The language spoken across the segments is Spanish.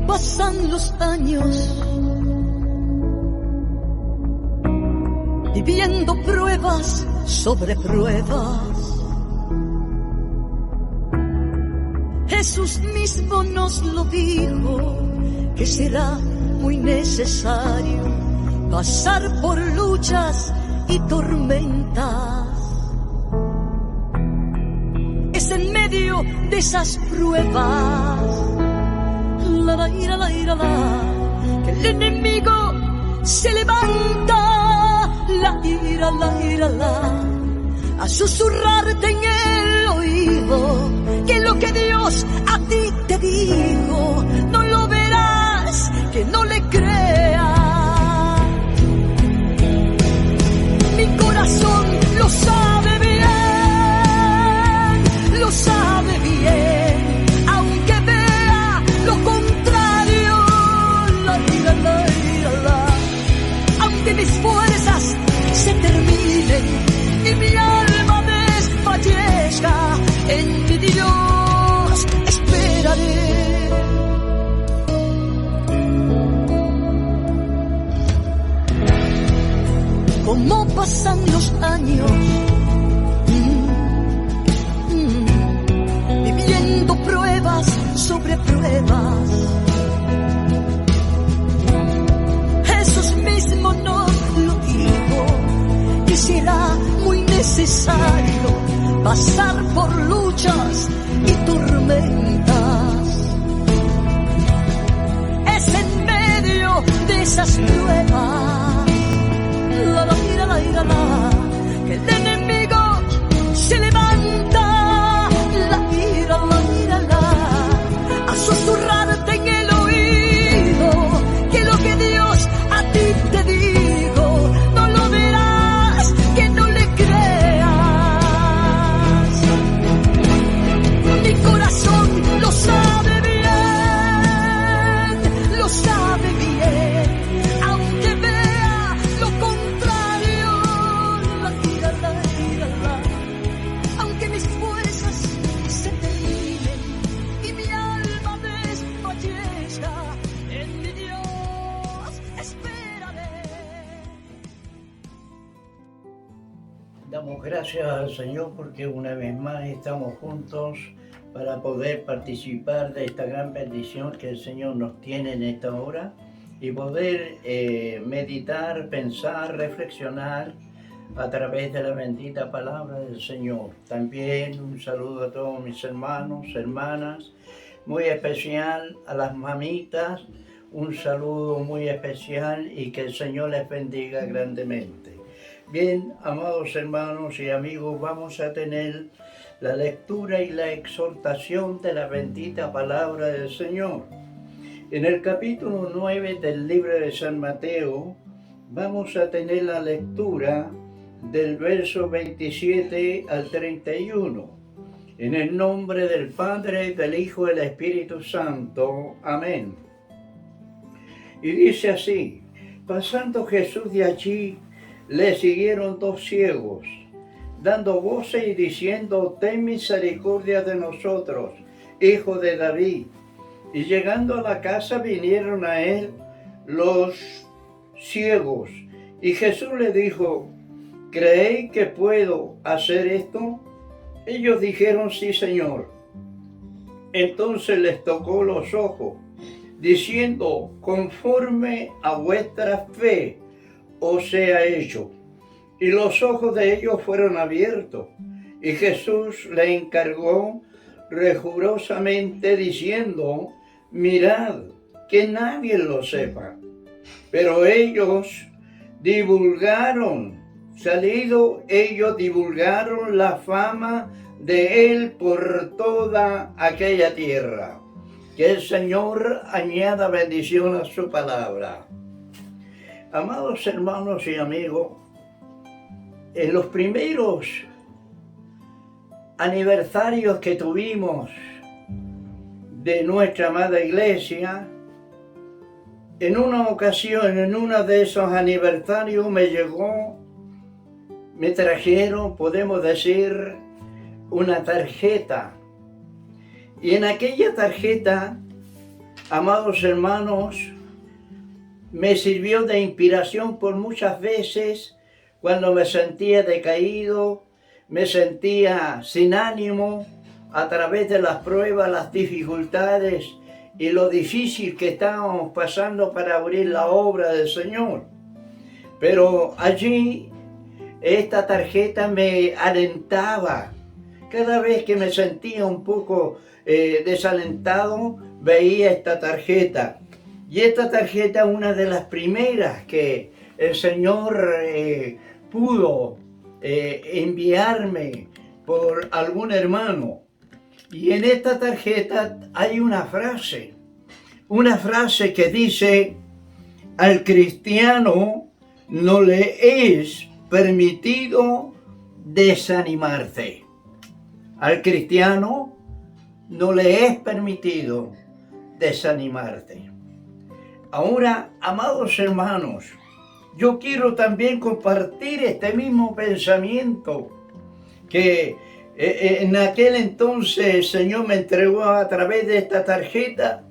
pasan los años, viviendo pruebas sobre pruebas, Jesús mismo nos lo dijo, que será muy necesario pasar por luchas y tormentas. Es en medio de esas pruebas, que el enemigo se levanta, a susurrarte en el oído, que lo que Dios a ti te dijo, no lo verás, que no le creas. Mi corazón lo sabe bien, lo sabe bien, aunque vea lo contrario, aunque mis fuerzas se terminen y mi alma desfallezca, en mi Dios esperaré. Como pasan los años, viviendo pruebas sobre pruebas, Jesús mismo nos lo dijo, que será muy necesario pasar por luchas y tormentas. Es en medio de esas pruebas, que el enemigo se levanta, a susurrarte en el oído, que lo que Dios a ti te dijo, no lo verás, que no le creas. Mi corazón lo sabe bien, lo sabe bien, aunque vea lo contrario, aunque mis fuerzas se terminen y mi alma desfallezca, en mi Dios esperaré. Damos gracias al Señor porque una vez más estamos juntos para poder participar de esta gran bendición que el Señor nos tiene en esta hora y poder meditar, pensar, reflexionar a través de la bendita palabra del Señor. También un saludo a todos mis hermanos, hermanas, muy especial a las mamitas, un saludo muy especial y que el Señor les bendiga grandemente. Bien, amados hermanos y amigos, vamos a tener la lectura y la exhortación de la bendita palabra del Señor. En el capítulo 9 del libro de San Mateo, vamos a tener la lectura del verso 27 al 31. En el nombre del Padre, del Hijo y del Espíritu Santo. Amén. Y dice así: pasando Jesús de allí, le siguieron dos ciegos, dando voces y diciendo: ten misericordia de nosotros, hijo de David. Y llegando a la casa vinieron a él los ciegos. Y Jesús le dijo: ¿creéis que puedo hacer esto? Ellos dijeron: sí, Señor. Entonces les tocó los ojos, diciendo: conforme a vuestra fe os sea hecho. Y los ojos de ellos fueron abiertos. Y Jesús le encargó rigurosamente diciendo: mirad, que nadie lo sepa. Pero ellos divulgaron la fama de él por toda aquella tierra. Que el Señor añada bendición a su palabra. Amados hermanos y amigos, en los primeros aniversarios que tuvimos de nuestra amada iglesia, en una ocasión, en uno de esos aniversarios me trajeron, podemos decir, una tarjeta. Y en aquella tarjeta amados hermanos, me sirvió de inspiración por muchas veces cuando me sentía decaído, me sentía sin ánimo a través de las pruebas, las dificultades y lo difícil que estábamos pasando para abrir la obra del Señor. Pero allí esta tarjeta me alentaba. Cada vez que me sentía un poco desalentado, veía esta tarjeta. Y esta tarjeta es una de las primeras que el Señor pudo enviarme por algún hermano. Y en esta tarjeta hay una frase que dice: al cristiano no le es permitido desanimarse. Al cristiano no le es permitido desanimarte. Ahora, amados hermanos, yo quiero también compartir este mismo pensamiento que en aquel entonces el Señor me entregó a través de esta tarjeta.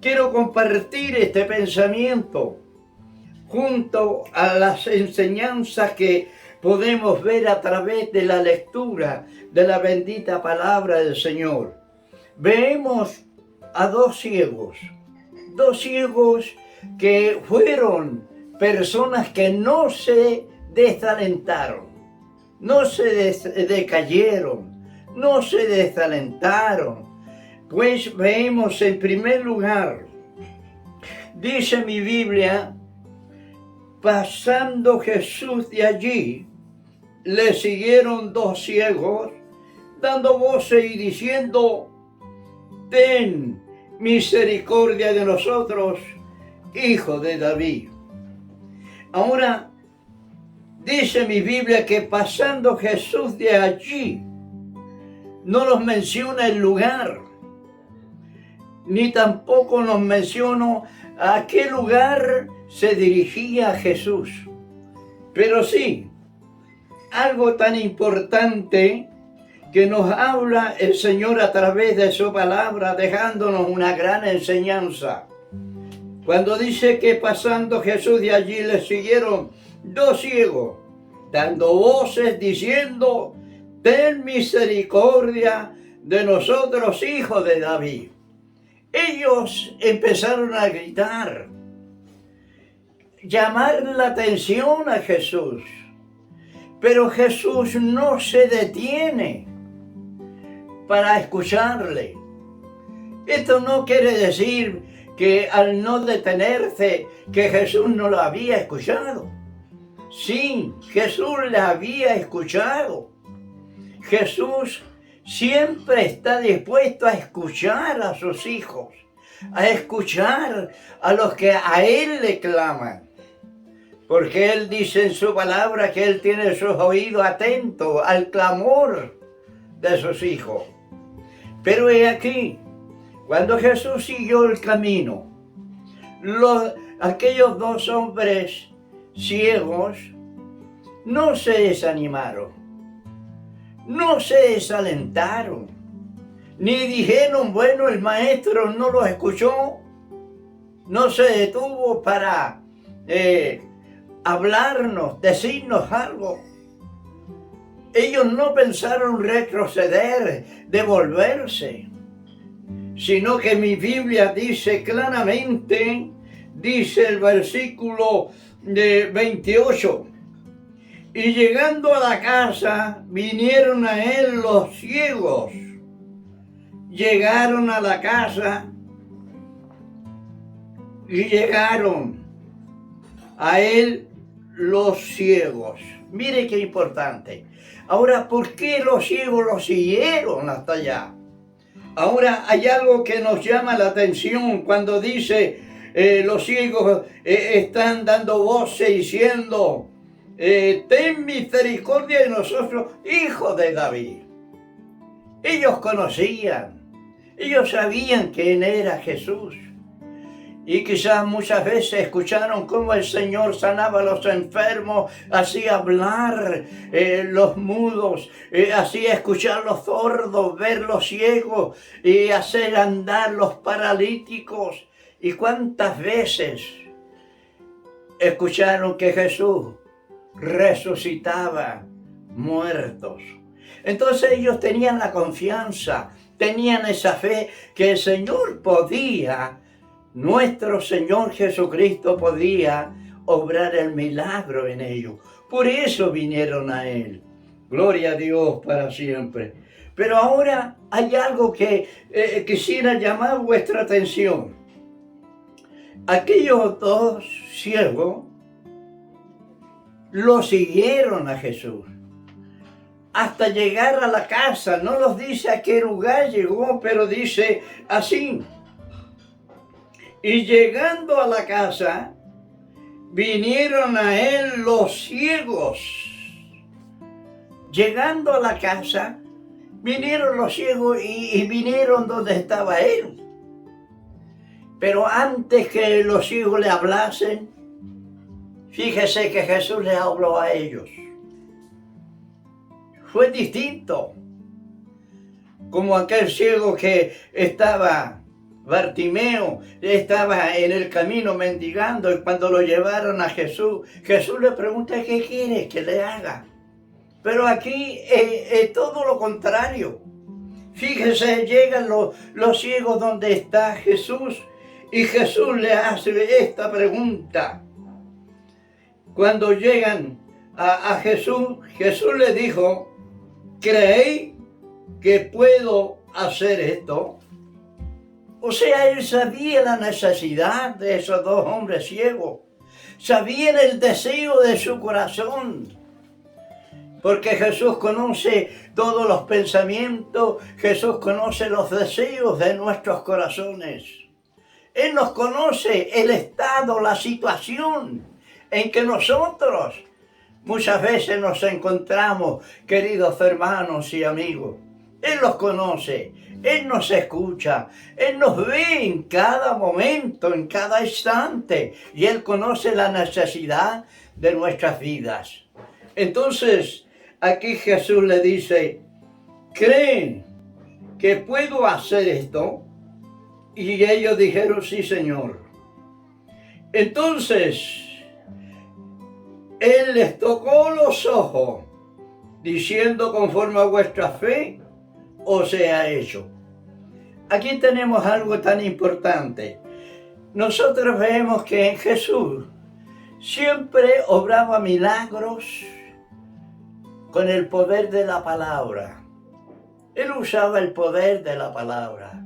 Quiero compartir este pensamiento junto a las enseñanzas que podemos ver a través de la lectura de la bendita palabra del Señor. Vemos a dos ciegos que fueron personas que no se desalentaron, no se decayeron, no se desalentaron. Pues vemos en primer lugar, dice mi Biblia, pasando Jesús de allí, le siguieron dos ciegos, dando voces y diciendo: ten misericordia de nosotros, hijo de David. Ahora, dice mi Biblia que pasando Jesús de allí, no nos menciona el lugar, ni tampoco nos menciona a qué lugar se dirigía Jesús. Pero sí, algo tan importante que nos habla el Señor a través de su palabra, dejándonos una gran enseñanza. Cuando dice que pasando Jesús de allí le siguieron dos ciegos, dando voces diciendo: ten misericordia de nosotros, hijos de David. Ellos empezaron a gritar, llamar la atención a Jesús, pero Jesús no se detiene para escucharle. Esto no quiere decir que al no detenerse, que Jesús no lo había escuchado. Sí, Jesús le había escuchado. Jesús siempre está dispuesto a escuchar a sus hijos, a escuchar a los que a Él le claman. Porque Él dice en su palabra que Él tiene sus oídos atentos al clamor de sus hijos. Pero he aquí, cuando Jesús siguió el camino, aquellos dos hombres ciegos no se desanimaron, no se desalentaron, ni dijeron: bueno, el maestro no los escuchó, no se detuvo para hablarnos, decirnos algo. Ellos no pensaron retroceder, devolverse, sino que mi Biblia dice claramente, dice el versículo 28, y llegando a la casa, vinieron a él los ciegos. Llegaron a la casa y llegaron a él los ciegos. Mire qué importante. Ahora, ¿por qué los ciegos los siguieron hasta allá? Ahora, hay algo que nos llama la atención cuando dice los ciegos están dando voces diciendo: ten misericordia de nosotros, hijo de David. Ellos conocían, ellos sabían quién era Jesús. Y quizás muchas veces escucharon cómo el Señor sanaba a los enfermos, hacía hablar los mudos, hacía escuchar los sordos, ver los ciegos y hacer andar los paralíticos. ¿Y cuántas veces escucharon que Jesús resucitaba muertos? Entonces ellos tenían la confianza, tenían esa fe que el Señor podía, nuestro Señor Jesucristo podía obrar el milagro en ellos. Por eso vinieron a Él. Gloria a Dios para siempre. Pero ahora hay algo que quisiera llamar vuestra atención. Aquellos dos ciegos lo siguieron a Jesús hasta llegar a la casa. No nos dice a qué lugar llegó, pero dice así: y llegando a la casa, vinieron a él los ciegos. Llegando a la casa, vinieron los ciegos y vinieron donde estaba él. Pero antes que los ciegos le hablasen, fíjese que Jesús les habló a ellos. Fue distinto. Como aquel ciego que estaba, Bartimeo, estaba en el camino mendigando, y cuando lo llevaron a Jesús, Jesús le pregunta: ¿qué quiere que le haga? Pero aquí es todo lo contrario. Fíjese, llegan los ciegos donde está Jesús, y Jesús le hace esta pregunta. Cuando llegan a Jesús, Jesús le dijo: ¿creéis que puedo hacer esto? O sea, él sabía la necesidad de esos dos hombres ciegos. Sabía el deseo de su corazón. Porque Jesús conoce todos los pensamientos. Jesús conoce los deseos de nuestros corazones. Él nos conoce el estado, la situación en que nosotros muchas veces nos encontramos, queridos hermanos y amigos. Él los conoce, Él nos escucha, Él nos ve en cada momento, en cada instante, y Él conoce la necesidad de nuestras vidas. Entonces, aquí Jesús le dice: ¿creen que puedo hacer esto? Y ellos dijeron: sí, Señor. Entonces, Él les tocó los ojos, diciendo: conforme a vuestra fe os sea hecho. Aquí tenemos algo tan importante. Nosotros vemos que en Jesús siempre obraba milagros con el poder de la palabra. Él usaba el poder de la palabra,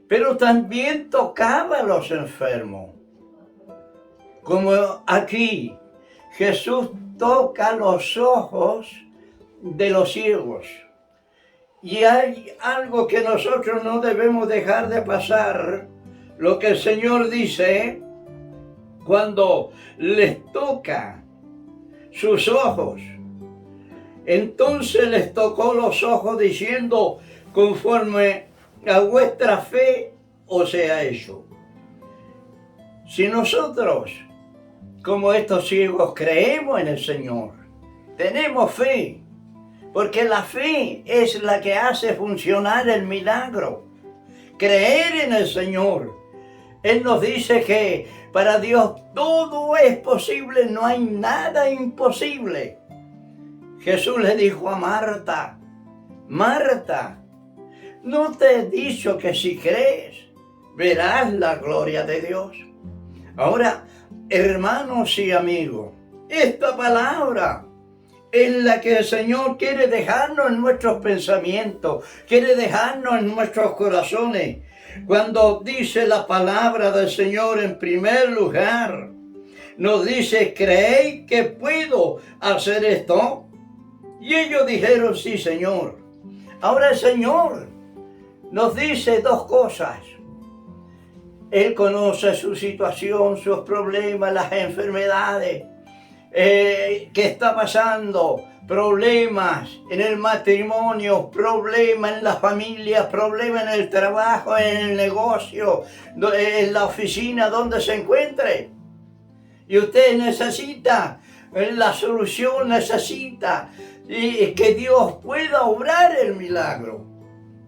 pero también tocaba a los enfermos. Como aquí, Jesús toca los ojos de los ciegos. Y hay algo que nosotros no debemos dejar de pasar. Lo que el Señor dice cuando les toca sus ojos. Entonces les tocó los ojos diciendo: conforme a vuestra fe os sea hecho. Si nosotros, como estos ciegos, creemos en el Señor, tenemos fe, porque la fe es la que hace funcionar el milagro. Creer en el Señor. Él nos dice que para Dios todo es posible, no hay nada imposible. Jesús le dijo a Marta: Marta, ¿no te he dicho que si crees, verás la gloria de Dios? Ahora, hermanos y amigos, esta palabra es la que el Señor quiere dejarnos en nuestros pensamientos, quiere dejarnos en nuestros corazones. Cuando dice la palabra del Señor, en primer lugar, nos dice: ¿creéis que puedo hacer esto? Y ellos dijeron: sí, Señor. Ahora el Señor nos dice dos cosas. Él conoce su situación, sus problemas, las enfermedades. que está pasando, problemas en el matrimonio, problemas en la familia, problemas en el trabajo, en el negocio, en la oficina, donde se encuentre. Y usted necesita la solución, necesita que Dios pueda obrar el milagro.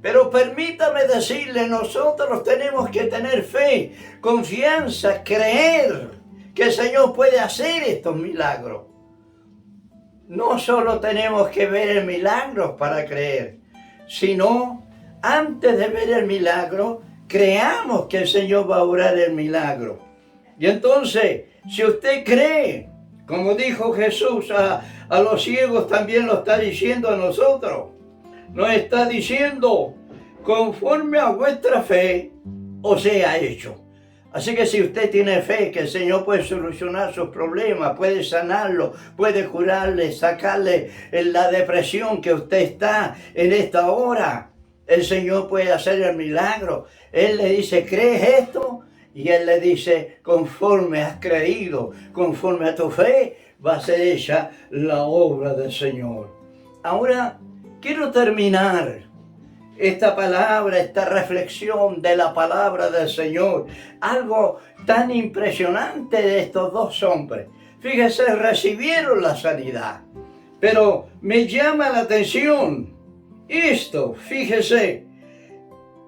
Pero permítame decirle, nosotros tenemos que tener fe, confianza, creer que el Señor puede hacer estos milagros. No solo tenemos que ver el milagro para creer, sino antes de ver el milagro, creamos que el Señor va a obrar el milagro. Y entonces, si usted cree, como dijo Jesús a los ciegos, también lo está diciendo a nosotros. Nos está diciendo, conforme a vuestra fe, os sea hecho. Así que si usted tiene fe que el Señor puede solucionar sus problemas, puede sanarlo, puede curarle, sacarle la depresión que usted está en esta hora, el Señor puede hacer el milagro. Él le dice, ¿crees esto? Y Él le dice, conforme has creído, conforme a tu fe, va a ser hecha la obra del Señor. Ahora, quiero terminar esta palabra, esta reflexión de la palabra del Señor. Algo tan impresionante de estos dos hombres. Fíjese, recibieron la sanidad. Pero me llama la atención esto, fíjese,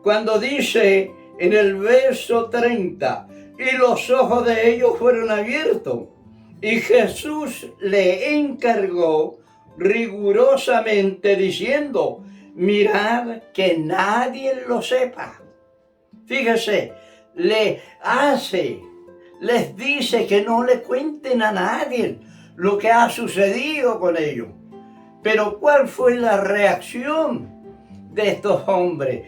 cuando dice en el verso 30, y los ojos de ellos fueron abiertos, y Jesús le encargó rigurosamente diciendo, mirad que nadie lo sepa. Fíjese, les dice que no le cuenten a nadie lo que ha sucedido con ellos. Pero ¿cuál fue la reacción de estos hombres?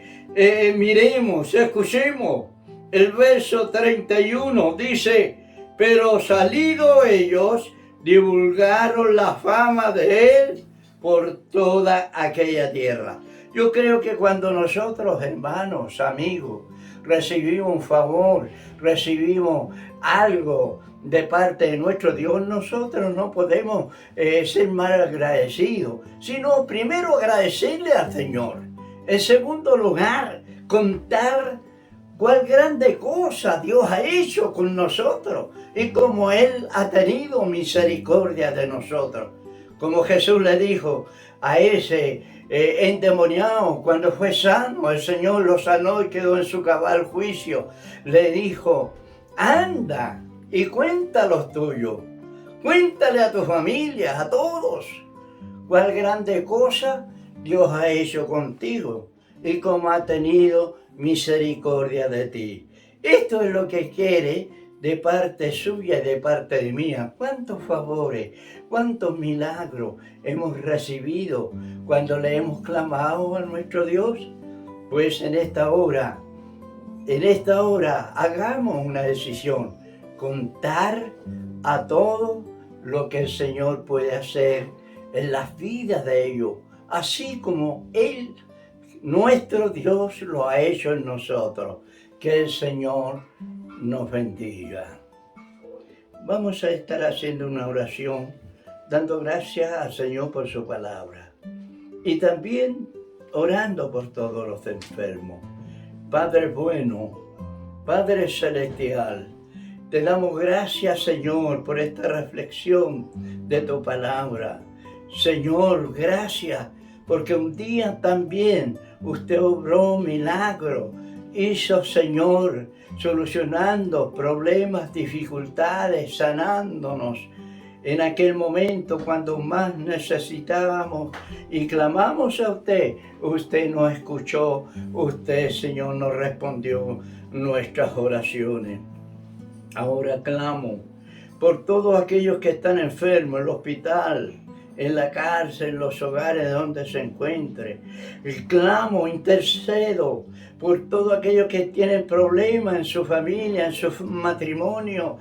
Miremos, escuchemos. El verso 31 dice, pero salido ellos, divulgaron la fama de él por toda aquella tierra. Yo creo que cuando nosotros, hermanos, amigos, recibimos un favor, recibimos algo de parte de nuestro Dios, nosotros no podemos ser mal agradecidos, sino primero agradecerle al Señor. En segundo lugar, contar cuál grande cosa Dios ha hecho con nosotros y cómo Él ha tenido misericordia de nosotros. Como Jesús le dijo a ese endemoniado cuando fue sano, el Señor lo sanó y quedó en su cabal juicio. Le dijo, anda y cuenta los tuyos, cuéntale a tu familia, a todos, cuál grande cosa Dios ha hecho contigo y cómo ha tenido misericordia de ti. Esto es lo que quiere de parte suya y de parte de mía. ¿Cuántos favores, cuántos milagros hemos recibido cuando le hemos clamado a nuestro Dios? Pues en esta hora, hagamos una decisión, contar a todo lo que el Señor puede hacer en las vidas de ellos, así como Él, nuestro Dios, lo ha hecho en nosotros. Que el Señor nos bendiga. Vamos a estar haciendo una oración, dando gracias al Señor por su palabra. Y también orando por todos los enfermos. Padre bueno, Padre celestial, te damos gracias, Señor, por esta reflexión de tu palabra. Señor, gracias, porque un día también usted obró milagro, hizo, Señor, solucionando problemas, dificultades, sanándonos. En aquel momento cuando más necesitábamos y clamamos a usted, usted nos escuchó, usted, Señor, nos respondió nuestras oraciones. Ahora clamo por todos aquellos que están enfermos en el hospital, en la cárcel, en los hogares donde se encuentre. Clamo, intercedo por todos aquellos que tienen problemas en su familia, en su matrimonio,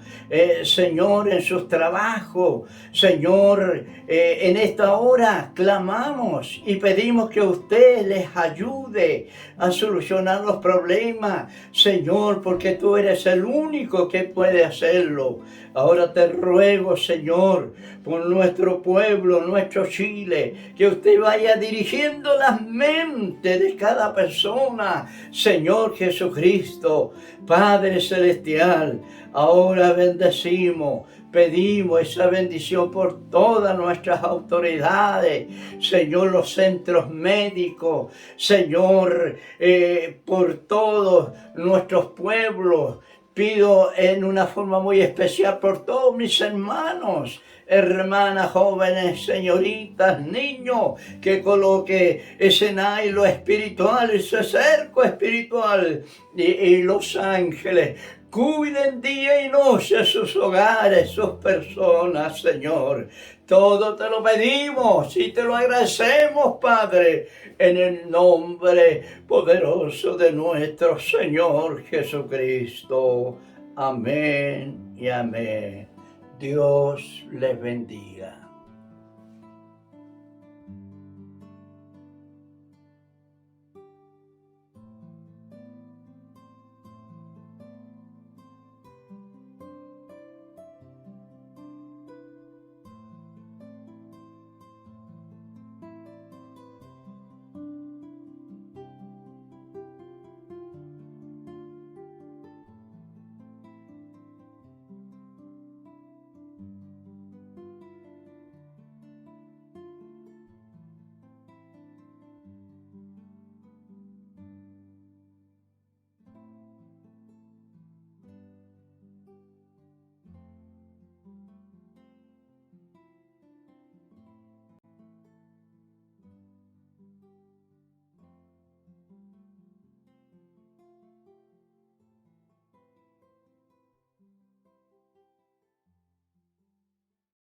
Señor, en sus trabajos. Señor, en esta hora clamamos y pedimos que usted les ayude a solucionar los problemas, Señor, porque tú eres el único que puede hacerlo. Ahora te ruego, Señor, por nuestro pueblo, nuestro Chile, que usted vaya dirigiendo las mentes de cada persona, Señor Jesucristo, Padre Celestial. Ahora bendecimos, pedimos esa bendición por todas nuestras autoridades, Señor, los centros médicos, Señor, por todos nuestros pueblos. Pido en una forma muy especial por todos mis hermanos, hermanas, jóvenes, señoritas, niños, que coloque ese nilo espiritual, ese cerco espiritual y los ángeles cuiden día y noche sus hogares, sus personas, Señor. Todo te lo pedimos y te lo agradecemos, Padre, en el nombre poderoso de nuestro Señor Jesucristo. Amén y amén. Dios les bendiga.